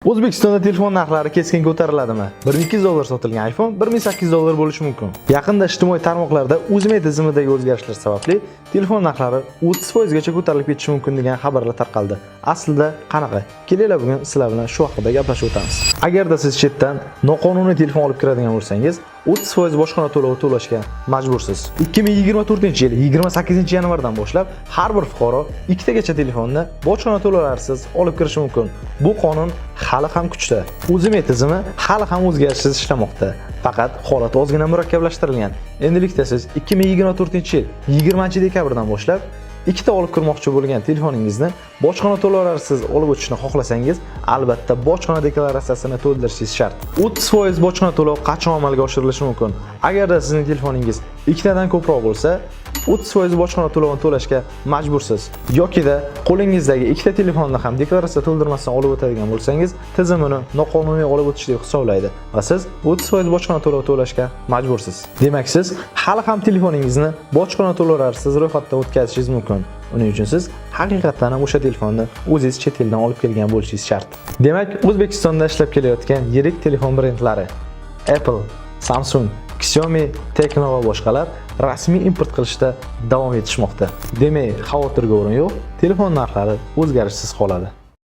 O'zbekistonda telefon narxlari keskin ko'tariladimi? $1200 sotilgan iPhone $1800 bo'lishi mumkin. Yaqinda ijtimoiy tarmoqlarda Uzme tizimidagi o'zgarishlar sababli telefon narxlari 30% gacha ko'tarilib ketishi mumkin degan xabarlar tarqaldi. Aslida qanaqa? Kelinglar bugun sizlar bilan shu haqida gaplashib o'tamiz. Agarda siz chetdan noqonuniy telefon olib kiradigan bo'lsangiz, 30% bojxona to'lovi to'lashga majbursiz. 2024-yil 28-yanvardan boshlab har bir fuqaro ikkitagacha telefonni bojxona to'lovlarisiz olib kirishi mumkin. Bu qonun hali ham kuchda. Uzme tizimi hali ham o'zgarishsiz ishlamoqda. Faqat holat ozgina murakkablashtirilgan. Endilikda siz 2024-yil 20-dekabrdan boshlab ikkita olib kirmoqchi bo'lgan telefoningizni bojxona to'lovlarisiz olib o'tishni xohlasangiz, albatta bojxona deklaratsiyasini to'ldirishingiz shart. 30% bojxona to'lovi qachon amalga oshirilishi mumkin? Agarda sizning telefoningiz ikkitadan ko'proq bo'lsa, 30% bojxona to'lovini to'lashga majbursiz. Yokida qo'lingizdagi ikkita telefonni ham deklaratsiya to'ldirmasdan olib o'tadigan bo'lsangiz, tizimini noqonuniy olib o'tish deb hisoblaydi va siz 30% bojxona to'lovi to'lashga majbursiz. Demak, siz hali ham telefoningizni bojxona to'lovlarisiz ro'yxatdan o'tkazishingiz mumkin. Uning uchun siz haqiqatan ham o'sha telefonni o'zingiz chet eldan olib kelgan bo'lishingiz shart. Demak, O'zbekistonda ishlab kelayotgan yirik telefon brendlari Apple, Samsung, Xiaomi, Tecno va boshqalar rasmiy import qilishda davom etishmoqda. Demak, xavotirga o'rin yo'q, telefon narxlari o'zgarishsiz qoladi.